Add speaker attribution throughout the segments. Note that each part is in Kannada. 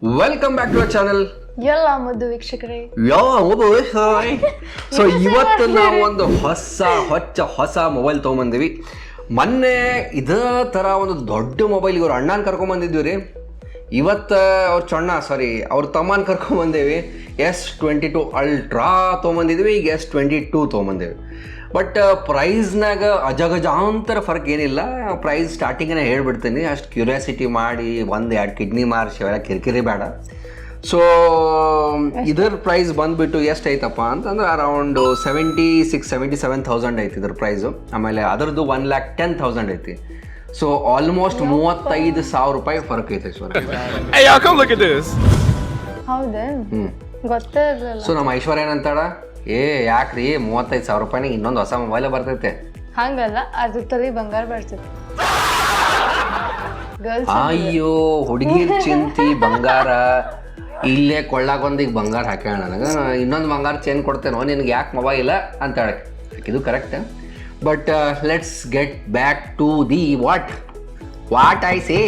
Speaker 1: Welcome back to our channel.
Speaker 2: ಎಲ್ಲ ಮುದ್ದು ವೀಕ್ಷಕರೇ,
Speaker 1: ಸೊ ಇವತ್ತು ನಾವು ಒಂದು ಹೊಸ ಮೊಬೈಲ್ ತೊಗೊಂಬಂದಿವಿ. ಮೊನ್ನೆ ಇದೇ ಥರ ಒಂದು ದೊಡ್ಡ ಮೊಬೈಲ್ ಇವ್ರು ಅಣ್ಣನ ಕರ್ಕೊಂಬಂದಿದ್ವಿ ರೀ. ಇವತ್ತು ಅವ್ರ ತಮ್ಮನ ಕರ್ಕೊಂಬಂದೇವಿ. S22 ultra ತೊಗೊಂಬಂದಿದ್ವಿ. ಈಗ S22 ತೊಗೊಂಬಂದೇವಿ. ಬಟ್ ಪ್ರೈಸ್ನಾಗ ಅಜಗಜಾಂತರ ಫರ್ಕ್ ಏನಿಲ್ಲ. ಪ್ರೈಸ್ ಸ್ಟಾರ್ಟಿಂಗೇ ಹೇಳ್ಬಿಡ್ತೀನಿ, ಅಷ್ಟು ಕ್ಯೂರಿಯಾಸಿಟಿ ಮಾಡಿ 1-2 ಕಿಡ್ನಿ ಮಾರ್ಚ್ ಅವೆಲ್ಲ ಕಿರಿಕಿರಿ ಬೇಡ. ಸೊ ಇದರ ಪ್ರೈಸ್ ಬಂದುಬಿಟ್ಟು ಎಷ್ಟು ಐತಪ್ಪ ಅಂತಂದ್ರೆ ಅರೌಂಡ್ 76,000-77,000 ಐತಿ ಇದ್ರ ಪ್ರೈಸು. ಆಮೇಲೆ ಅದರದ್ದು 1,10,000 ಐತಿ. ಸೊ ಆಲ್ಮೋಸ್ಟ್ 35,000 ರೂಪಾಯಿ ಫರ್ಕ್ ಐತೆ
Speaker 2: ಹೌದೇ? ಗೊತ್ತೇ ಇರಲಿಲ್ಲ.
Speaker 1: ಸೊ ನಮ್ಮ ಐಶ್ವರ್ಯ ಏನಂತಾಳ, ಯಾಕ್ರಿ 35,000 ರೂಪಾಯಿನಾಗ ಇನ್ನೊಂದು ಹೊಸ ಮೊಬೈಲ್ ಬರ್ತೈತೆ.
Speaker 2: ಹಂಗಲ್ಲ, ಅದು ತಲೆ ಬಂಗಾರ ಬರ್ತೈತೆ.
Speaker 1: ಅಯ್ಯೋ ಹುಡುಗಿರ್ ಚಿಂತಿ ಬಂಗಾರ ಇಲ್ಲೇ ಕೊಳ್ಳಾಗೊಂದು ಈಗ ಬಂಗಾರ ಹಾಕ್ಯಾಳ ನನಗೆ, ಇನ್ನೊಂದು ಬಂಗಾರ ಚೇನ್ ಕೊಡ್ತೇನೋ ನಿನ್ಗೆ, ಯಾಕೆ ಮೊಬೈಲ್ ಅಂತ ಹೇಳಕ್ಕೆ. ಇದು correct. But let's get back to the what I say.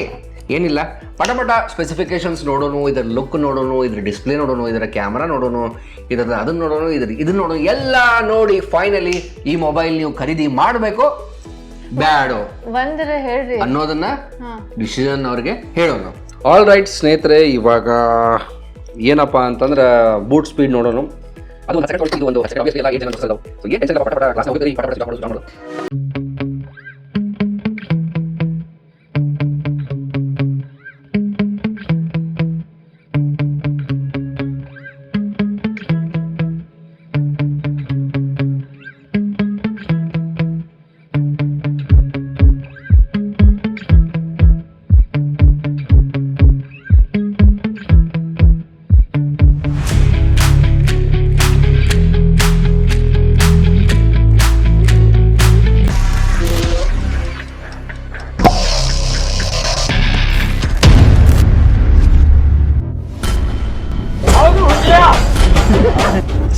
Speaker 1: ಏನಿಲ್ಲ, ಪಟ ಸ್ಪೆಸಿಫಿಕೇಶನ್ಸ್ ನೋಡೋಣ, ಇದರ ಲುಕ್ ನೋಡೋಣ, ಇದ್ರ ಡಿಸ್ಪ್ಲೇ ನೋಡೋಣ, ಇದರ ಕ್ಯಾಮ್ರಾ ನೋಡೋಣ, ಇದರ ಅದನ್ನು ನೋಡೋಣ, ಇದನ್ನ ನೋಡೋಣ, ಎಲ್ಲ ನೋಡಿ ಫೈನಲಿ ಈ ಮೊಬೈಲ್ ನೀವು ಖರೀದಿ ಮಾಡಬೇಕು ಬ್ಯಾಡೋ
Speaker 2: ಹೇಳ್ರಿ
Speaker 1: ಅನ್ನೋದನ್ನ ಡಿಸಿಷನ್ ಅವ್ರಿಗೆ ಹೇಳೋಣ. ಆಲ್ ರೈಟ್ ಸ್ನೇಹಿತರೆ, ಇವಾಗ ಏನಪ್ಪ ಅಂತಂದ್ರೆ ಬೂಟ್ ಸ್ಪೀಡ್ ನೋಡೋಣ. ಅದು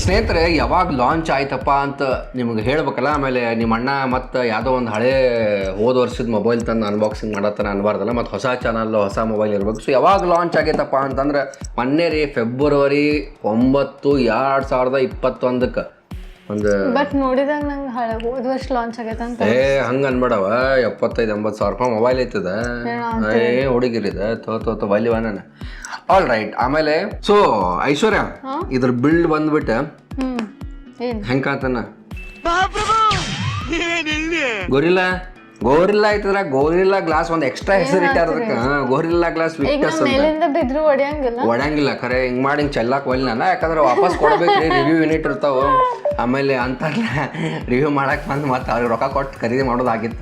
Speaker 1: ಸ್ನೇಹಿತರೆ, ಯಾವಾಗ ಲಾಂಚ್ ಆಯ್ತಪ್ಪ ಅಂತ ನಿಮ್ಗೆ ಹೇಳ್ಬೇಕಲ್ಲ. ಆಮೇಲೆ ನಿಮ್ಮ ಅಣ್ಣ ಮತ್ತು ಯಾವುದೋ ಒಂದು ಹಳೆ ಹೋದ ವರ್ಷದ ಮೊಬೈಲ್ ತಂದು ಅನ್ಬಾಕ್ಸಿಂಗ್ ಮಾಡತ್ತಾನೆ ಅನ್ಬಾರ್ದಲ್ಲ, ಮತ್ತು ಹೊಸ ಚಾನಲ್ ಹೊಸ ಮೊಬೈಲ್ ಇರ್ಬೇಕು. ಸೊ ಯಾವಾಗ ಲಾಂಚ್ ಆಗೈತಪ್ಪ ಅಂತಂದ್ರೆ ಮೊನ್ನೆ ರೀ ಫೆಬ್ರವರಿ 9, 2021 ಒಂದು.
Speaker 2: ಬಟ್ ನೋಡಿದಾಗ ನಂಗೆ ಹೋದ ವರ್ಷ ಲಾಂಚ್ ಆಗೈತೆ ಅಂತ.
Speaker 1: ಹಂಗೆ ಅನ್ಬೇಡವ, 75,000-80,000 ರೂಪಾಯಿ ಮೊಬೈಲ್ ಐತದ. ಹುಡುಗಿರಿದೆ ತೋ ವೈಲಿವ ನಾನು. All right. ಆಮೇಲೆ ಸೊ ಐಶ್ವರ್ಯ, ಇದ್ರ ಬಿಲ್ಡ್ ಬಂದ್ಬಿಟ್ಟು ಹೆಂಗ್ ಕಾಣ್ತಾನ? ಗೋರಿಲ್ಲಾ ಐತದ್ರ ಗೋರಿಲ್ಲಾ ಗ್ಲಾಸ್ ಒಂದು ಎಕ್ಸ್ಟ್ರಾ ಹೆಸರು ಇಟ್ಟಾರ ಅದಕ್ಕೆ. ಗೋರಿಲ್ಲಾ ಗ್ಲಾಸ್ ಒಡಂಗಿಲ್ಲ ಖರೆ. ಹಿಂಗ್ ಮಾಡಿ ಹಿಂಗ್ ಚೆಲ್ಲಾಕ್ ಒಯ್ಲಿ ನಾನು, ಯಾಕಂದ್ರೆ ವಾಪಸ್ ಕೊಡ್ಬೇಕ್ರಿ, ರಿವ್ಯೂ ಯೂನಿಟ್ ಇರ್ತಾವ. ಆಮೇಲೆ ಅಂತಾರಲ್ಲ, ರಿವ್ಯೂ ಮಾಡಕ್ ಬಂದು ಮತ್ತೆ ಅವ್ರಿಗೆ ರೊಕ್ಕ ಕೊಟ್ಟು ಖರೀದಿ ಮಾಡೋದಾಗಿತ್ತ.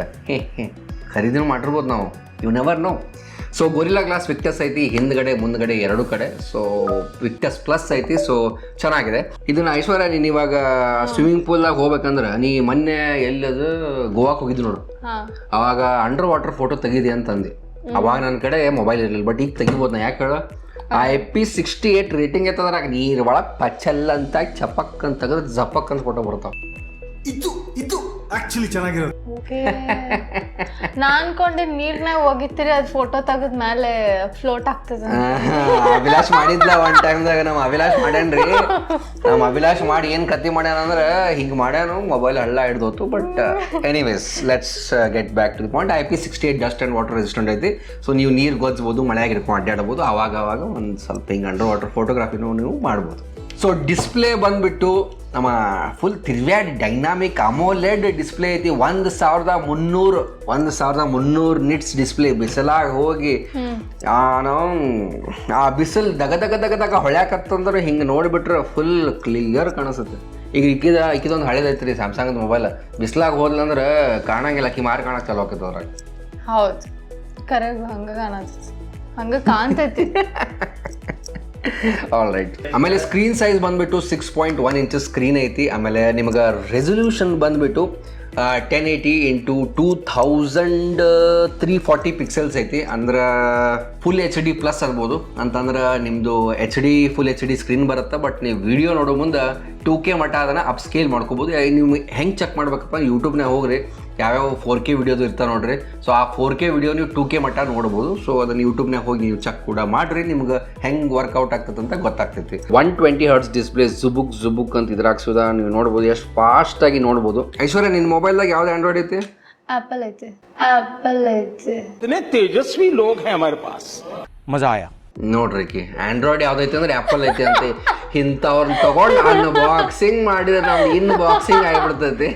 Speaker 1: ಖರೀದಿನೂ ಮಾಡಿರ್ಬೋದು ನಾವು, you never know. So gorilla glass Victus ಐತಿ, ಹಿಂದ್ಗಡೆ ಮುಂದ್ಗಡೆ ಎರಡು ಕಡೆ. ಸೊ ವಿಕ್ಟಸ್ ಪ್ಲಸ್ ಐತಿ. ಸೊ ಚೆನ್ನಾಗಿದೆ. ಇದನ್ನ ಐಶ್ವರ್ಯ, ನೀನು ಇವಾಗ ಸ್ವಿಮ್ಮಿಂಗ್ ಪೂಲ್ದಾಗ ಹೋಗ್ಬೇಕಂದ್ರೆ, ನೀ ಮೊನ್ನೆ ಎಲ್ಲದು ಗೋವಾಕ್ ಹೋಗಿದ್ದು ನೋಡು, ಅವಾಗ ಅಂಡರ್ ವಾಟರ್ ಫೋಟೋ ತೆಗಿದಿ ಅಂತಂದು. ಅವಾಗ ನನ್ನ ಕಡೆ ಮೊಬೈಲ್ ಇರಲಿಲ್ಲ, ಬಟ್ ಈಗ ತೆಗಿಬೋದು ನಾ. ಯಾಕೆ ಹೇಳ, ಆ IP68 ರೇಟಿಂಗ್ ಐತದ್ರಾಗ ನೀರು ಒಳಗೆ ಪಚ್ಚಲ್ಲ ಅಂತ ಚಪಕ್ ಅಂತ ತೆಗೆದ್ರೆ ಜಪಕ್ ಅಂತ ಫೋಟೋ ಬರ್ತಾವ.
Speaker 3: ಇದು ಆಕ್ಚುಲಿ ಚೆನ್ನಾಗಿರೋದು.
Speaker 2: ನಾನ್ ಅನ್ಕೊಂಡೆ ನೀರ್ನಾಗ ಹೋಗಿತ್ತೀರಿ, ಅದು ಫೋಟೋ ತೆಗೆದ ಮೇಲೆ ಫ್ಲೋಟ್ ಆಗ್ತದ.
Speaker 1: ಅಭಿಲಾಷ್ ಮಾಡಿದ್ಲ ಒನ್ ಟೈಮ್ದಾಗ. ನಮ್ಮ ಅಭಿಲಾಷ್ ಮಾಡ್ಯಾನ್ರಿ. ನಮ್ಮ ಅಭಿಲಾಷ್ ಮಾಡಿ ಏನ್ ಕತಿ ಮಾಡ್ಯಾನ ಅಂದ್ರೆ ಹಿಂಗ್ ಮಾಡ್ಯಾನು, ಮೊಬೈಲ್ ಹಳ್ಳ ಹಿಡ್ದೋತು. But anyways, let's get back to the point. IP68 dust and water resistant ಐತಿ. ಸೊ ನೀವು ನೀರು ಗೊಜ್ಬೋದು, ಮಳೆಯಾಗಿ ಹಿಡ್ಕೊಂಡು ಅಡ್ಡಾಡ್ಬೋದು. ಅವಾಗ ಒಂದು ಸ್ವಲ್ಪ ಹಿಂಗೆ ಅಂಡರ್ ವಾಟರ್ ಫೋಟೋಗ್ರಾಫಿನೂ ನೀವು ಮಾಡ್ಬೋದು. ಸೊ ಡಿಸ್ಪ್ಲೇ ಬಂದ್ಬಿಟ್ಟು ನಮ್ಮ ಫುಲ್ ತಿರ್ವ್ಯಾಡ್ ಡೈನಾಮಿಕ್ ಅಮೋಲೆಡ್ ಡಿಸ್ಪ್ಲೇ ಐತಿ. 1,300 ನಿಟ್ಸ್ ಡಿಸ್ಪ್ಲೇ. ಬಿಸಿಲಾಗ ಹೋಗಿ ಆ ಬಿಸಿಲು ದಗ ಹೊಳ್ಯಾಕತ್ತಂದ್ರೆ ಹಿಂಗೆ ನೋಡಿಬಿಟ್ರೆ ಫುಲ್ ಕ್ಲಿಯರ್ ಕಾಣಿಸುತ್ತೆ. ಈಗ ಇಕ್ಕಿದೊಂದು ಹಳೇದೈತ್ರಿ ಸ್ಯಾಮ್ಸಂಗ್ ಮೊಬೈಲ್. ಬಿಸಿಲಾಗ ಹೋದ್ಲಂದ್ರೆ ಕಾಣಂಗಿಲ್ಲ, ಮಾರಿ ಕಾಣಕ್ಕೆ ಚಲೋ ಆಕೈತೆ ಅದ್ರಾಗ.
Speaker 2: ಹೌದು, ಕರೆಕ್ಟ್. ಹಂಗ ಕಾಣ್ತೈತಿ.
Speaker 1: All right. ಆಮೇಲೆ ಸ್ಕ್ರೀನ್ ಸೈಜ್ ಬಂದ್ಬಿಟ್ಟು 6.1 ಇಂಚಸ್ ಸ್ಕ್ರೀನ್ ಐತಿ. ಆಮೇಲೆ ನಿಮ್ಗೆ ರೆಸೊಲ್ಯೂಷನ್ ಬಂದ್ಬಿಟ್ಟು 1080 x 2340 ಪಿಕ್ಸೆಲ್ಸ್ ಐತಿ. ಅಂದ್ರೆ ಫುಲ್ HD ಪ್ಲಸ್ ಅನ್ಬೋದು. ಅಂತಂದ್ರೆ ನಿಮ್ಮದು ಫುಲ್ HD ಸ್ಕ್ರೀನ್ ಬರುತ್ತೆ. ಬಟ್ ನೀವು ವಿಡಿಯೋ ನೋಡೋ ಮುಂದೆ 2K ಮಟ್ಟ ಅದನ್ನು ಅಪ್ ಸ್ಕೇಲ್ ಮಾಡ್ಕೋಬೋದು. ನೀವು ಹೆಂಗೆ ಚೆಕ್ ಮಾಡ್ಬೇಕಪ್ಪ, ಯೂಟ್ಯೂಬ್ನಾಗ ಹೋಗ್ರಿ, ಯಾವ್ಯಾವ 4K ವಿಡಿಯೋದು ಇರ್ತಾವೆ ನೋಡ್ರಿ. ಸೊ ಆ 4K ವಿಡಿಯೋ ನೀವು 2K ಮಟ್ಟ ನೋಡ್ಬೋದು. ಸೊ ಅದನ್ನು ಯೂಟ್ಯೂಬ್ನಾಗ ಹೋಗಿ ನೀವು ಚೆಕ್ ಕೂಡ ಮಾಡಿರಿ, ನಿಮ್ಗೆ ಹೆಂಗೆ ವರ್ಕೌಟ್ ಆಗ್ತದೆ ಅಂತ ಗೊತ್ತಾಗ್ತೈತಿ. 120 ಹರ್ಟ್ಸ್ ಡಿಸ್ಪ್ಲೇ ಜುಬುಕ್ ಅಂತ ಇದ್ರಾಗ ಸುದಾ ನೀವು ನೋಡ್ಬೋದು, ಎಷ್ಟು ಫಾಸ್ಟಾಗಿ ನೋಡ್ಬೋದು. ಐಶ್ವರ್ಯ, ನಿನ್ನ ಮೊಬೈಲ್ದಾಗ ಯಾವ್ದು ಆಂಡ್ರಾಯ್ಡ್ ಐತಿ?
Speaker 2: ಆಪಲ್ ಐತೆ.
Speaker 4: इतने तेजस्वी लोग हैं हमारे पास.
Speaker 5: मजा आया.
Speaker 1: ನೋಡ್ರಿ ಕಿ ಆಂಡ್ರಾಯ್ಡ್ ಯಾವ್ದೈತೆ ಅಂದ್ರೆ ಆ್ಯಪಲ್ ಐತೆ ಅಂತ ಇಂಥವ್ರನ್ನ ತಗೊಂಡು ಅನ್ಬಾಕ್ಸಿಂಗ್ ಮಾಡಿದ್ರೆ ನಮ್ಗೆ ಬಾಕ್ಸಿಂಗ್ ಆಗಿಬಿಡ್ತೈತಿ.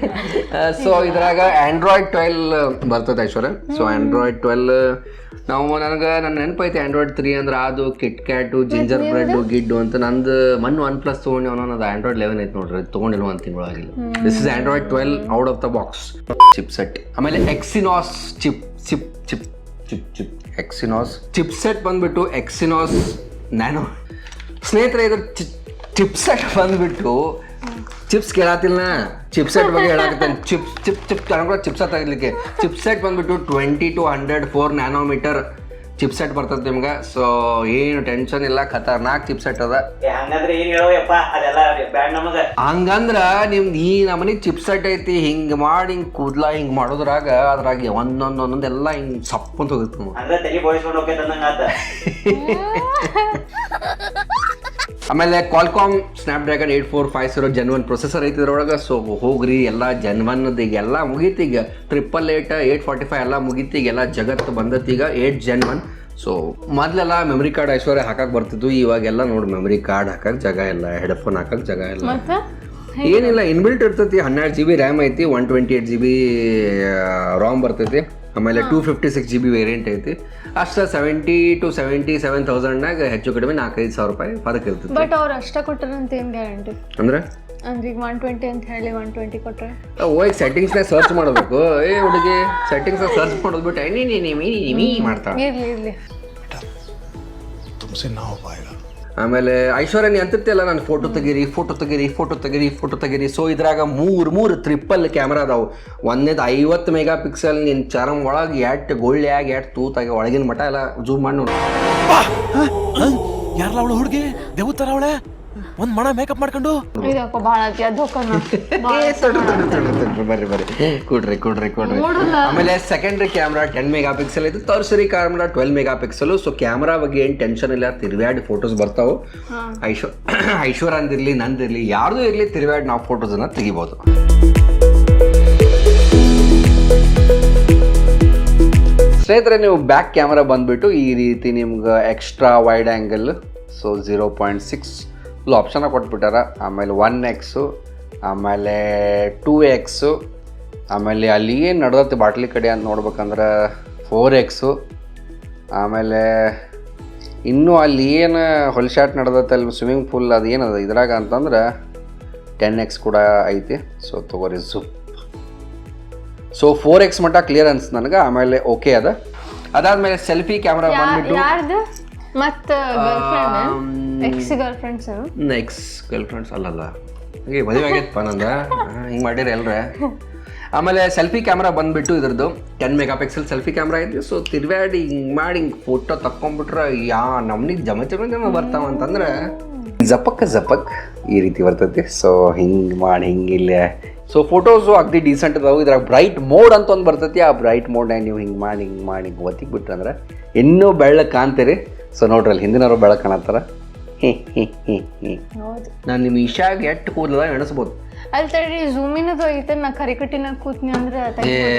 Speaker 1: ಸೊ ಇದ್ರಾಗ ಆಂಡ್ರಾಯ್ಡ್ 12 ಬರ್ತದೆ ಐಶ್ವರ್ಯ. ಸೊ ಆಂಡ್ರಾಯ್ಡ್ 12 ನನಗೆ ನನ್ನ ನೆನಪೈತೆ ಆಂಡ್ರಾಯ್ಡ್ 3 ಅಂದ್ರೆ ಅದು ಕಿಟ್ ಕ್ಯಾಟು, ಜಿಂಜರ್ ಬ್ರೆಡ್, ಗಿಡ್ಡು ಅಂತ. ನಂದು ಮೊನ್ನೆ OnePlus ತೊಗೊಂಡು ಅದು ಆಂಡ್ರಾಯ್ಡ್ 11 ಐತೆ ನೋಡ್ರಿ, ತೊಗೊಂಡಿಲ್ಲ 1 ತಿಂಗಳಾಗಿಲ್ಲ. This is Android 12 out of the box chipset. ಆಮೇಲೆ ಎಕ್ಸಿನಾಸ್ ಎಕ್ಸಿನಾಸ್ ಚಿಪ್ಸೆಟ್ ಬಂದ್ಬಿಟ್ಟು ಎಕ್ಸಿನಾಸ್ ನ್ಯಾನೋ. ಸ್ನೇಹಿತರೆ, ಇದ್ರ ಚಿಪ್ಸೆಟ್ ಬಂದ್ಬಿಟ್ಟು ಚಿಪ್ಸ್ ಕೇಳತ್ತಿಲ್ಲ, ಚಿಪ್ಸೆಟ್ ಬಗ್ಗೆ ಹೇಳಾಕತ್ತೇನೆ. ಚಿಪ್ಸ ತೆಗಿಲಿಕ್ಕೆ ಚಿಪ್ಸೆಟ್ ಬಂದ್ಬಿಟ್ಟು 20 to 104 ನ್ಯಾನೋಮೀಟರ್ ಚಿಪ್ಸೆಟ್ ಬರ್ತದೆ ನಿಮ್ಗೆ. ಸೊ ಏನು ಟೆನ್ಷನ್ ಇಲ್ಲ, ಖತರ್ನಾಕ್ ಚಿಪ್ಸೆಟ್ ಅದ. ಹಂಗಂದ್ರ ನಿಮ್ದು ಈ ನಮನಿ ಚಿಪ್ಸೆಟ್ ಐತಿ, ಹಿಂಗೆ ಮಾಡಿ ಹಿಂಗೆ ಕೂದ್ಲ ಹಿಂಗೆ ಮಾಡೋದ್ರಾಗ ಅದ್ರಾಗ ಒಂದೊಂದೆಲ್ಲ ಹಿಂಗೆ ಸಪ್ಪು ಅಂತ ಹೋಗುತ್ತೆ. ಆಮೇಲೆ ಕ್ವಾಲ್ಕಾಮ್ ಸ್ನ್ಯಾಪ್ಡ್ರ್ಯಾಗನ್ 8450 Gen 1 ಪ್ರೊಸೆಸರ್ ಐತಿ ಇದ್ರೊಳಗೆ. ಸೊ ಹೋಗ್ರಿ, ಎಲ್ಲ Gen 1 ಈಗ ಎಲ್ಲ ಮುಗೀತೀಗ, 888 845 ಎಲ್ಲ ಮುಗೀತೀಗ, ಎಲ್ಲ ಜಗತ್ತು ಬಂದತ್ತೀಗ 8 Gen 1. ಸೊ ಮೊದಲೆಲ್ಲ ಮೆಮರಿ ಕಾರ್ಡ್ ಐಶ್ವರ್ಯ ಹಾಕಕ್ಕೆ ಬರ್ತಿದ್ವು, ಇವಾಗೆಲ್ಲ ನೋಡಿ ಮೆಮರಿ ಕಾರ್ಡ್ ಹಾಕಕ್ಕೆ ಜಾಗ ಇಲ್ಲ, ಹೆಡ್ಫೋನ್ ಹಾಕಕ್ಕೆ ಜಾಗ ಇಲ್ಲ, ಏನಿಲ್ಲ. ಇನ್ಬಿಲ್ಟ್ ಇರ್ತೈತಿ, 12 GB ರ್ಯಾಮ್ ಐತಿ, 128 GB ರಾಮ್ ಬರ್ತೈತಿ. ಆಮೇಲೆ 256 GB ವೇರಿಯಂಟ್ ಐತಿ. ಅಷ್ಟ 70 to 77,000 ಹೆಚ್ಚು ಕಡಿಮೆ 4-5 ರೂಪಾಯಿ ಫರಕ್ ಇರ್ತೈತಿ.
Speaker 2: ಬಟ್ ಅವ್ರು ಅಷ್ಟ ಕೊಟ್ಟರಂತ ಏನ್ ಗ್ಯಾರಂಟಿ?
Speaker 1: ಅಂದ್ರೆ
Speaker 2: ಈಗ 120 ಅಂತ ಹೇಳಿ 120 ಕೊಟ್ರೆ
Speaker 1: ಹೋಗಿ ಸೆಟ್ಟಿಂಗ್ಸ್ನಾಗ ಸರ್ಚ್ ಮಾಡಬೇಕು. ಹುಡುಗಿ ಸೆಟ್ಟಿಂಗ್ಸ್ ಸರ್ಚ್ ಮಾಡೋದು ಬಿಟ್ಟು ನೀ ಮಾಡ್ತಾಳೆ.
Speaker 2: ಇರ್ಲಿ
Speaker 3: ತುಮ್ಸೆ ನಾ ಪಾಯೇಗಾ.
Speaker 1: ಆಮೇಲೆ ಐಶ್ವರ್ಯ, ನೀ ಅಂತಿರ್ತಿಯಲ್ಲ ನಾನು ಫೋಟೋ ತೆಗೀರಿ. ಸೊ ಇದ್ರಾಗ ಮೂರು ಟ್ರಿಪಲ್ ಕ್ಯಾಮ್ರಾ ಅದಾವು. ಒಂದೇದು 50 ಮೆಗಾ ಪಿಕ್ಸೆಲ್. ನಿನ್ನ ಚರಮ್ ಒಳಗೆ ಎಟ್ ಗೊಳ್ಳ್ಯಾಗ ಎಟ್ ತೂತಾಗ ಒಳಗಿನ ಮಠ ಎಲ್ಲ ಜೂಮ್ ಮಾಡಿ ನೋಡಿ.
Speaker 5: ಯಾರಲ್ಲ ಅವಳು ಹುಡುಗಿ ದೇವತರ ಅವಳೆ, ಒಂದ್ ಮಣ ಮೇಕಪ್ ಮಾಡ್ಕೊಂಡು
Speaker 2: ಇದಪ್ಪ ಭಾಳ
Speaker 1: ಬರ್ರಿ ಕೊಡ್ರಿ. ಆಮೇಲೆ ಸೆಕೆಂಡ್ರಿ ಕ್ಯಾಮ್ರಾ 10 ಮೆಗಾ ಪಿಕ್ಸೆಲ್ ಐತಿ, tertiary camera 12 megapixel. So camera ಬಗ್ಗೆ ಏನು ಟೆನ್ಷನ್ ಇಲ್ಲ, ತಿರ್ವ್ಯಾಡಿ ಫೋಟೋಸ್ ಬರ್ತಾವೆ. ಐಶ್ವರ್ಯ ಅಂದಿರ್ಲಿ, ನಂದಿರ್ಲಿ, ಯಾರ್ದು ಇರಲಿ, ತಿರ್ವ್ಯಾಡಿ ನಾವು ಫೋಟೋಸನ್ನ ತೆಗಿಬೋದು. ಸ್ನೇಹಿತರೆ, ನೀವು ಬ್ಯಾಕ್ ಕ್ಯಾಮ್ರಾ ಬಂದುಬಿಟ್ಟು ಈ ರೀತಿ ನಿಮ್ಗೆ ಎಕ್ಸ್ಟ್ರಾ ವೈಡ್ ಆ್ಯಂಗಲ್, ಸೊ 0.6 ಆಪ್ಷನ ಕೊಟ್ಬಿಟ್ಟಾರ. ಆಮೇಲೆ 1x, ಆಮೇಲೆ 2x, ಆಮೇಲೆ ಅಲ್ಲಿ ಏನು ನಡೆದತ್ತೆ ಬಾಟ್ಲಿ ಕಡೆ ಅಂತ ನೋಡ್ಬೇಕಂದ್ರೆ 4x, ಆಮೇಲೆ ಇನ್ನೂ ಅಲ್ಲಿ ಏನು ಹೊಲ್ಶಾಟ್ ನಡೆದತ್ತೆ ಅಲ್ಲಿ ಸ್ವಿಮ್ಮಿಂಗ್ ಪೂಲ್ ಅದು ಏನದ ಇದ್ರಾಗ ಅಂತಂದ್ರೆ 10x ಕೂಡ ಐತಿ. ಸೊ ತಗೋರಿ ಝುಪ್. ಸೊ 4x ಮಟ್ಟ ಕ್ಲಿಯರ್ ಅನ್ಸ್ ನನಗೆ. ಆಮೇಲೆ ಓಕೆ ಅದಾದ್ಮೇಲೆ ಸೆಲ್ಫಿ ಕ್ಯಾಮ್ರಾ ಬಂದ್ಬಿಟ್ಟು
Speaker 2: ಮತ್ತೆ ಎಕ್ಸ್ ಗರ್ಲ್ಫ್ರೆಂಡ್ಸ್ ಅಲ್ಲಲ್ಲ, ಹೀಗೆ ಮದುವೆ ಆಗೈತಪ್ಪ ನಂದ, ಹಿಂಗೆ ಮಾಡಿರಿ ಎಲ್ರ. ಆಮೇಲೆ ಸೆಲ್ಫಿ ಕ್ಯಾಮ್ರಾ ಬಂದ್ಬಿಟ್ಟು ಇದ್ರದ್ದು 10 ಮೆಗಾ ಪಿಕ್ಸೆಲ್ ಸೆಲ್ಫಿ ಕ್ಯಾಮ್ರಾ ಐತಿ. ಸೊ ತಿರ್ವ್ಯಾಡಿ ಹಿಂಗೆ ಮಾಡಿ ಹಿಂಗೆ ಫೋಟೋ ತಕ್ಕೊಂಬಿಟ್ರೆ ನಮ್ನಿಗೆ ಜಮ ಬರ್ತಾವ ಅಂತಂದ್ರೆ ಜಪಕ್ ಈ ರೀತಿ ಬರ್ತೈತಿ. ಸೊ ಹಿಂಗೆ ಮಾಡಿ ಹಿಂಗಿಲ್ಲ. ಸೊ ಫೋಟೋಸು ಅಗ್ದಿ ಡೀಸೆಂಟ್ ಅದಾವು. ಇದ್ರಾಗ ಬ್ರೈಟ್ ಮೋಡ್ ಅಂತ ಒಂದು ಬರ್ತೈತಿ. ಆ ಬ್ರೈಟ್ ಮೋಡ್ನಾಗ ನೀವು ಹಿಂಗೆ ಮಾಡಿ ಒತ್ತಿಗೆ ಬಿಟ್ರಂದ್ರೆ ಇನ್ನೂ ಬೆಳ್ಳಗೆ ಕಾಣ್ತೀರಿ. ಸೊ ನೋಡ್ರಿ, ಅಲ್ಲಿ ಹಿಂದಿನವರು ಬೆಳಕು ಕಾಣತ್ತಾರ. ನಾನು ನಿಮ್ಮ ಇಶಾಗೆ ಎಷ್ಟು ಕೂದಲ ಎಣಿಸ್ಬೋದು. ಅಲ್ಲಿ ಝೂಮಿನದು ಐತೆ, ನಾ ಕರಿಕಟ್ಟಿನಾಗ ಕೂತ್ನಿ ಅಂದ್ರೆ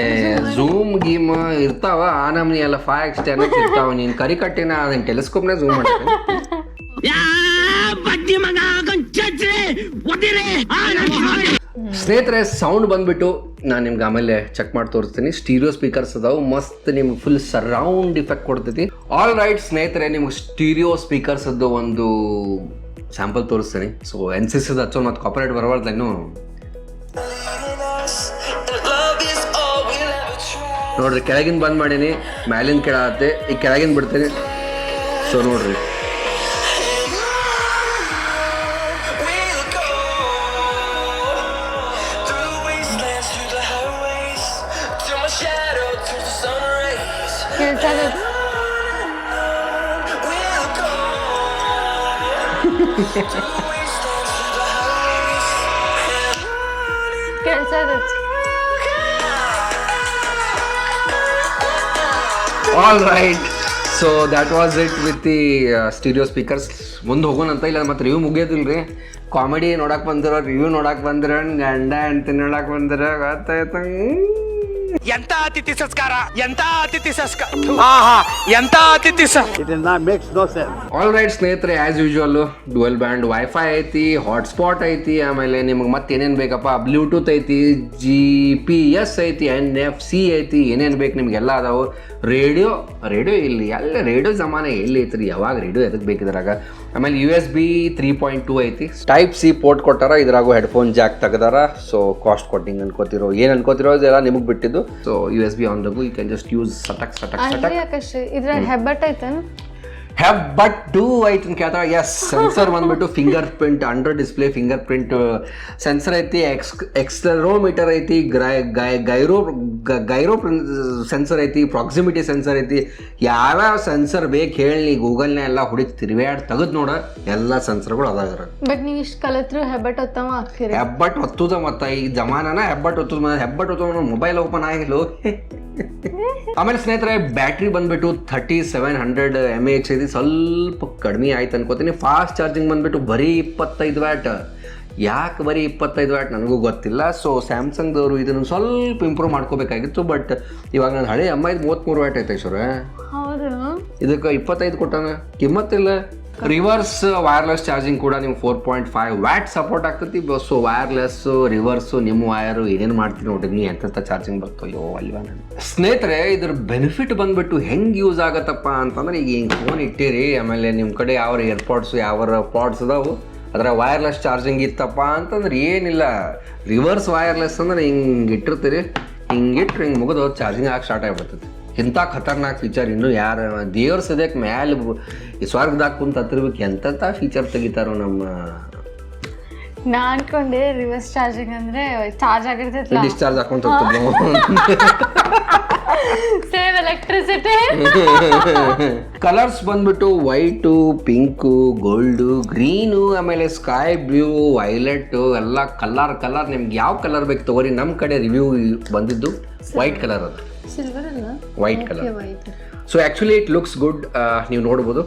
Speaker 1: ಝೂಮ್ ಗೀಮ್ ಇರ್ತಾವ, ಆ ನಮ್ನಿ ಎಲ್ಲ 5x 10x ಇರ್ತಾವ. ನೀನು ಕರಿಕಟ್ಟಿನ ಅದನ್ನ ಟೆಲಿಸ್ಕೋಪ್ನಾಗ ಝೂಮ್ ಮಾಡ್ತೀನಿ. ಸ್ನೇಹಿತರೆ, ಸೌಂಡ್ ಬಂದ್ಬಿಟ್ಟು ನಾನು ನಿಮ್ಗೆ ಆಮೇಲೆ ಚೆಕ್ ಮಾಡಿ ತೋರಿಸ್ತೀನಿ. ಸ್ಟೀರಿಯೋ ಸ್ಪೀಕರ್ಸ್ ಅದಾವು, ಮಸ್ತ್ ನಿಮ್ಗೆ ಫುಲ್ ಸರೌಂಡ್ ಇಫೆಕ್ಟ್ ಕೊಡ್ತೈತಿ. ಆಲ್ ರೈಟ್ ಸ್ನೇಹಿತರೆ, ನಿಮ್ಗೆ ಸ್ಟೀರಿಯೋ ಸ್ಪೀಕರ್ಸ್ ಅದು ಒಂದು ಸ್ಯಾಂಪಲ್ ತೋರಿಸ್ತೀನಿ. ಸೊ NCC ಹಚ್ಚೋ ಮತ್ತು ಕಾಪರೇಟ್ ಬರಬಾರ್ದು ಇನ್ನು. ನೋಡ್ರಿ, ಕೆಳಗಿನ ಬಂದ್ ಮಾಡೀನಿ, ಮ್ಯಾಲಿನ ಕೆಳಗತ್ತೆ, ಈಗ ಕೆಳಗಿನ ಬಿಡ್ತೀನಿ. ಸೊ ನೋಡ್ರಿ, all right, so that was it with the stereo speakers. ಮುಂದೆ ಹೋಗೋಣ ಅಂತ ಇಲ್ಲ ಮತ್ತೆ ರಿವ್ಯೂ ಮುಗಿಯೋದಿಲ್ಲ ರೀ. ಕಾಮಿಡಿ ನೋಡಕ್ಕೆ ಬಂದಿರೋ, ರಿವ್ಯೂ ನೋಡಕ್ಕೆ ಬಂದಿರೋ, ಗಂಡ ಹೆಂಡತಿ ನೋಡಕ್ಕೆ ಬಂದಿರೋ, ಗೊತ್ತಾಯ್ತು.
Speaker 5: ಎಂತ ಅತಿಥಿ ಸಂಸ್ಕಾರ, ಎಂತ ಅತಿಥಿ ಸಂಸ್ಕಾರ, ಎಂತ ಅತಿಥಿ
Speaker 1: ಆಲ್ ರೈಟ್ ಸ್ನೇಹಿತರೆ, ಆ್ಯಸ್ ಯೂಶುವಲ್ಲು ಡುವೆಲ್ ಬ್ಯಾಂಡ್ ವೈಫೈ ಐತಿ, ಹಾಟ್ಸ್ಪಾಟ್ ಐತಿ, ಆಮೇಲೆ ನಿಮ್ಗೆ ಮತ್ತೆ ಏನೇನು ಬೇಕಪ್ಪ, ಬ್ಲೂಟೂತ್ ಐತಿ, GPS ಐತಿ, NFC ಐತಿ, ಏನೇನು ಬೇಕು ನಿಮಗೆಲ್ಲ ಅದಾವು. ರೇಡಿಯೋ ಇಲ್ಲಿ ಎಲ್ಲ ರೇಡಿಯೋ ಜಮಾನೆ ಎಲ್ಲಿ ಐತ್ರಿ, ಯಾವಾಗ ರೇಡಿಯೋ ಎದಕ್ಕೆ ಬೇಕಿದ್ರಾಗ. ಆಮೇಲೆ USB 3.2 ಐತಿ, Type-C ಪೋರ್ಟ್ ಕೊಟ್ಟಾರ, ಇದ್ರಾಗೂ ಹೆಡ್ಫೋನ್ ಜಾಕ್ ತೆಗ್ದಾರ. ಸೊ ಕಾಸ್ಟ್ ಕೊಟ್ಟಿಂಗ್ ಅನ್ಕೋತಿರೋ ಏನು ಅನ್ಕೋತಿರೋ ಇದೆಲ್ಲ ನಿಮಗೆ ಬಿಟ್ಟಿದ್ದು. So USB on the go you can just use ಸಟಕ್
Speaker 2: ಆಕಾಶ್ ಇದ್ರಾಗ ಹೆಬ್ಬಟ್ ಐತೇನು?
Speaker 1: ಬಟ್ ಡೂ ಐತಿ ಅಂತ ಕೇಳ್ತಾರೆ. ಎಸ್, ಸೆನ್ಸರ್ ಬಂದ್ಬಿಟ್ಟು fingerprint, under display fingerprint sensor ಐತಿ, ಎಕ್ಸ್ಲರೋಮೀಟರ್ ಐತಿ, ಗೈರೋ ಸೆನ್ಸರ್ ಐತಿ, ಪ್ರಾಕ್ಸಿಮಿಟಿ ಸೆನ್ಸರ್ ಐತಿ. ಯಾವ್ಯಾವ ಸೆನ್ಸರ್ ಬೇಕು ಹೇಳಿ ಗೂಗಲ್ನ ಎಲ್ಲ ಹುಡುಕಿ ತಿರುವಾಡಿ ತೆಗೆದು ನೋಡ, ಎಲ್ಲ ಸೆನ್ಸರ್ಗಳು ಅದಾಗ್ರ.
Speaker 2: ಬಟ್ ನೀವು ಇಷ್ಟು ಕಲಿತ್ರು ಹೆಬ್ಬಟ್ ಹೊತ್ತವ ಆಗ್ತೀರಿ.
Speaker 1: ಹೆಬ್ಬಟ್ ಹೊತ್ತದ ಮತ್ತು ಈ ಜಮಾನನ ಹೆಬ್ಬಟ್ ಹೊತ್ತದ ಮೊಬೈಲ್ ಓಪನ್ ಆಗಿಲ್ಲ. ಆಮೇಲೆ ಸ್ನೇಹಿತರೆ, ಬ್ಯಾಟ್ರಿ ಬಂದ್ಬಿಟ್ಟು 3700 mAh ಐತಿ, ಸ್ವಲ್ಪ ಕಡಿಮೆ ಆಯ್ತು ಅನ್ಕೋತೀನಿ. ಫಾಸ್ಟ್ ಚಾರ್ಜಿಂಗ್ ಬಂದ್ಬಿಟ್ಟು ಬರೀ 25 ವ್ಯಾಟ್. ಯಾಕೆ ಬರೀ 25 ವ್ಯಾಟ್ ನನಗೂ ಗೊತ್ತಿಲ್ಲ. ಸೊ ಸ್ಯಾಮ್ಸಂಗ್ದವರು ಇದನ್ನು ಸ್ವಲ್ಪ ಇಂಪ್ರೂವ್ ಮಾಡ್ಕೋಬೇಕಾಗಿತ್ತು. ಬಟ್ ಇವಾಗ ನಾನು ಹಳೆ MI 33 ವ್ಯಾಟ್ ಐತೆ ಐಶ್ವರ.
Speaker 2: ಹೌದು,
Speaker 1: ಇದಕ್ಕೆ 25 ಕೊಟ್ಟಾನ, ಕಿಮ್ಮತ್ತಿಲ್ಲ. ರಿವರ್ಸ್ ವೈರ್ಲೆಸ್ ಚಾರ್ಜಿಂಗ್ ಕೂಡ ನೀವು 4.5 ವ್ಯಾಟ್ ಸಪೋರ್ಟ್ ಆಗ್ತೈತಿ. ಸೊ ವೈರ್ಲೆಸ್ಸು, ರಿವರ್ಸು, ನಿಮ್ಮ ವೈರು ಏನೇನು ಮಾಡ್ತೀನಿ ನೋಡ್ರಿ, ನೀವು ಎಂತೆಂಥ ಚಾರ್ಜಿಂಗ್ ಬರ್ತೋ ಅಲ್ವಾ. ನಾನು ಸ್ನೇಹಿತರೆ, ಇದ್ರ ಬೆನಿಫಿಟ್ ಬಂದ್ಬಿಟ್ಟು ಹೆಂಗೆ ಯೂಸ್ ಆಗತ್ತಪ್ಪ ಅಂತಂದ್ರೆ, ಈಗ ಹಿಂಗೆ ಫೋನ್ ಇಟ್ಟಿರಿ, ಆಮೇಲೆ ನಿಮ್ಮ ಕಡೆ ಯಾವ ಏರ್ಪಾಡ್ಸು ಯಾವ ಪಾಡ್ಸ್ ಅದಾವು, ಅದರ ವೈರ್ಲೆಸ್ ಚಾರ್ಜಿಂಗ್ ಇತ್ತಪ್ಪ ಅಂತಂದ್ರೆ ಏನಿಲ್ಲ. ರಿವರ್ಸ್ ವೈರ್ಲೆಸ್ ಅಂದ್ರೆ ಹಿಂಗೆ ಇಟ್ಟಿರ್ತೀರಿ, ಹಿಂಗಿಟ್ರೆ ಹಿಂಗೆ ಮುಗಿದು ಚಾರ್ಜಿಂಗ್ ಆಗಿ ಸ್ಟಾರ್ಟ್ ಆಗಿಬಿಡ್ತೈತಿ. ಇಂಥ ಖತರ್ನಾಕ್ ಫೀಚರ್ ಇನ್ನೂ ಯಾರು ದೇವ್ರ ಸದ್ಯಕ್ಕೆ ಮ್ಯಾಲೆ ಈ ಸ್ವರ್ಗದಾಗ ಕುಂತ ಹತ್ತಿರ್ಬೇಕು ಎಂತೆಂಥ ಫೀಚರ್ ತೆಗಿತಾರೋ ನಮ್ಮ.
Speaker 2: ನಾ ಅನ್ಕೊಂಡೆ ರಿವರ್ಸ್ ಚಾರ್ಜಿಂಗ್ ಅಂದ್ರೆ ಚಾರ್ಜ್ ಆಗಿರ್ತೈತಿ,
Speaker 1: ಡಿಸ್ಚಾರ್ಜ್ ಹಾಕೊಂತ
Speaker 2: ಸೇವ್ ಎಲೆಕ್ಟ್ರಿಸಿಟಿ.
Speaker 1: ಕಲರ್ಸ್ ಬಂದ್ಬಿಟ್ಟು ವೈಟು, ಪಿಂಕು, ಗೋಲ್ಡು, ಗ್ರೀನು, ಆಮೇಲೆ ಸ್ಕೈ ಬ್ಲೂ, ವೈಲೆಟ್ ಎಲ್ಲ ಕಲರ್ ನಿಮ್ಗೆ ಯಾವ ಕಲರ್ ಬೇಕು ತಗೋರಿ. ನಮ್ಮ ಕಡೆ ರಿವ್ಯೂ ಬಂದಿದ್ದು ವೈಟ್ ಕಲರ್, ಅದು
Speaker 2: ಸಿಲ್ವರ್ ಅಲ್ಲ,
Speaker 1: white colour. So actually it looks good. ನೀವು ನೋಡ್ಬೋದು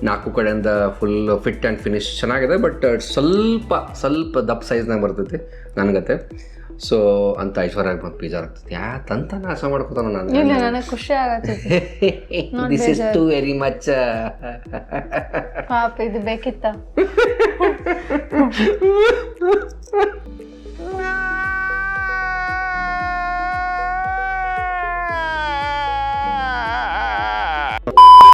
Speaker 1: 4 ಕಡೆಯಿಂದ ಫುಲ್ ಫಿಟ್ ಆ್ಯಂಡ್ ಫಿನಿಶ್ ಚೆನ್ನಾಗಿದೆ. ಬಟ್ ಸ್ವಲ್ಪ ದಪ್ಪ ಸೈಜ್ನಾಗ ಬರ್ತೈತಿ ನನಗತ್ತೆ. ಸೊ ಅಂತ ಐಶ್ವರ್ಯ ಬಂದು ಬೇಜಾರಾಗ್ತೈತಿ. ತಂತ ನಾಶ ಮಾಡ್ಕೊತಾನ ನಾನು.
Speaker 2: ಇಲ್ಲ, ನನಗೆ ಖುಷಿ ಆಗತ್ತೈತಿ.
Speaker 1: This is too very much.
Speaker 2: ಪಾಪ ಇದು ಬೇಕಿತ್ತ.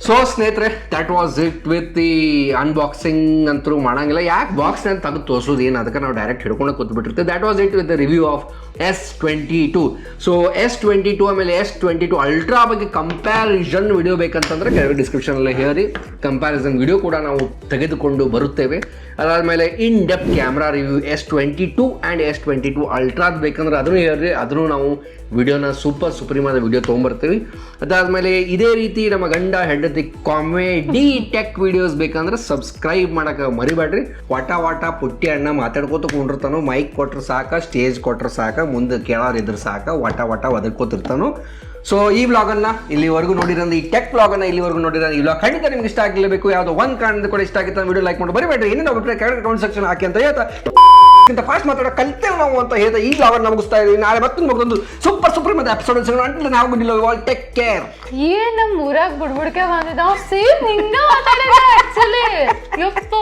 Speaker 1: ಸೊ ಸ್ನೇಹಿತರೆ, that was it with the unboxing. ಅಂತೂ ಮಾಡಂಗಿಲ್ಲ, ಯಾಕೆ ಬಾಕ್ಸ್ ಅಂತ ತೆಗೆದು ತೋರಿಸೋದು ಏನು, ಅದಕ್ಕೆ ನಾವು ಡೈರೆಕ್ಟ್ ಹಿಡ್ಕೊಂಡು ಕೂತ್ಬಿಟ್ಟಿರ್ತೀವಿ. That was it with the review of S22. So S22 ಆಮೇಲೆ S22 ಅಲ್ಟ್ರಾ ಬಗ್ಗೆ ಕಂಪ್ಯಾರಿಸನ್ ವಿಡಿಯೋ ಬೇಕಂತಂದ್ರೆ ಕೆಳಗೆ ಡಿಸ್ಕ್ರಿಪ್ಷನಲ್ಲಿ ಹೇಳಿ, ಕಂಪ್ಯಾರಿಸನ್ ವಿಡಿಯೋ ಕೂಡ ನಾವು ತೆಗೆದುಕೊಂಡು ಬರುತ್ತೇವೆ. ಅದಾದಮೇಲೆ in depth camera review S22 and S22 ಅಲ್ಟ್ರಾದ್ ಬೇಕಂದ್ರೆ ಅದನ್ನು ಹೇಳ್ರಿ, ಅದನ್ನು ನಾವು ವಿಡಿಯೋನ ಸುಪ್ರೀಮಾದ ವಿಡಿಯೋ ತೊಗೊಂಬರ್ತೀವಿ. ಅದಾದಮೇಲೆ ಇದೇ ರೀತಿ ನಮ್ಮ ಗಂಡ ಹೆಂಡತಿ ಕಾಮಿಡಿ ಟೆಕ್ ವಿಡಿಯೋಸ್ ಬೇಕಂದ್ರೆ ಸಬ್ಸ್ಕ್ರೈಬ್ ಮಾಡೋಕೆ ಮರಿಬೇಡ್ರಿ. ವಾಟ ಪುಟ್ಟಿ ಅಣ್ಣ ಮಾತಾಡ್ಕೋತ ಕೊಂಡಿರ್ತಾನೋ, ಮೈಕ್ ಕೊಟ್ರೆ ಸಾಕ, ಸ್ಟೇಜ್ ಕೊಟ್ರೆ ಸಾಕ, ಮುಂದೆ ಕೇಳೋರು ಇದ್ರೆ ಸಾಕ, ವಾಟ ಒದರ್ಕೋತಿರ್ತಾನೋ. ಸೊ ಈ ವ್ಲಾಗನ್ನು ಇಲ್ಲಿವರೆಗೂ ನೋಡಿರೋದು, ಈ ಟೆಕ್ ವ್ಲಾಗನ್ನು ಇಲ್ಲಿವರೆಗೂ ನೋಡಿರೋದು, ಈ ವ್ಲಾಗ್ ಖಂಡಿತ ನಿಮ್ಗೆ ಇಷ್ಟ ಆಗಿರಬೇಕು. ಯಾವುದೋ ಒಂದು ಕಾರಣದ ಕೂಡ ಇಷ್ಟ ಆಗಿತ್ತು ವಿಡಿಯೋ ಲೈಕ್ ಮಾಡಿ ಬರಿಬೇಡ್ರಿ. ಏನೇನು ಅಭಿಪ್ರಾಯ ಕೆಳಗೆ ಕಮೆಂಟ್ ಸೆಕ್ಷನ್ ಹಾಕಿ ಅಂತ ಹೇಳ್ತಾ, ಇಂಥ ಫಾಸ್ಟ್ ಮಾತಾಡೋ ಕಲ್ತೇವೆ ನಾವು ಅಂತ ಹೇಳ್ತಾ ಈ ವ್ಲಾಗನ್ನು ಮುಗಿಸ್ತಾ ಇದ್ದೀವಿ. ನಾಳೆ ಮತ್ತೊಂದು ಸೂಪರ್ ಮತ್ತೆ ಎಪಿಸೋಡ್ ಸಿಗೋಣ. ಅಂಟಿಲ್ ನಾವು ಗುಡ್ ಆಲ್ ಟೇಕ್ ಕೇರ್.
Speaker 2: ಏನ್ ನಮ್ಮ ಊರಾಗ ಬುಡ್ಬುಡ್ಕೆ ಬಂದಿದ್ದಾವ ಸೇಮ್ ಹಿಂಗ ಮಾತಾಡಿದ್ರೆ ಆಕ್ಚುಲಿ ಯಪ್ಪ.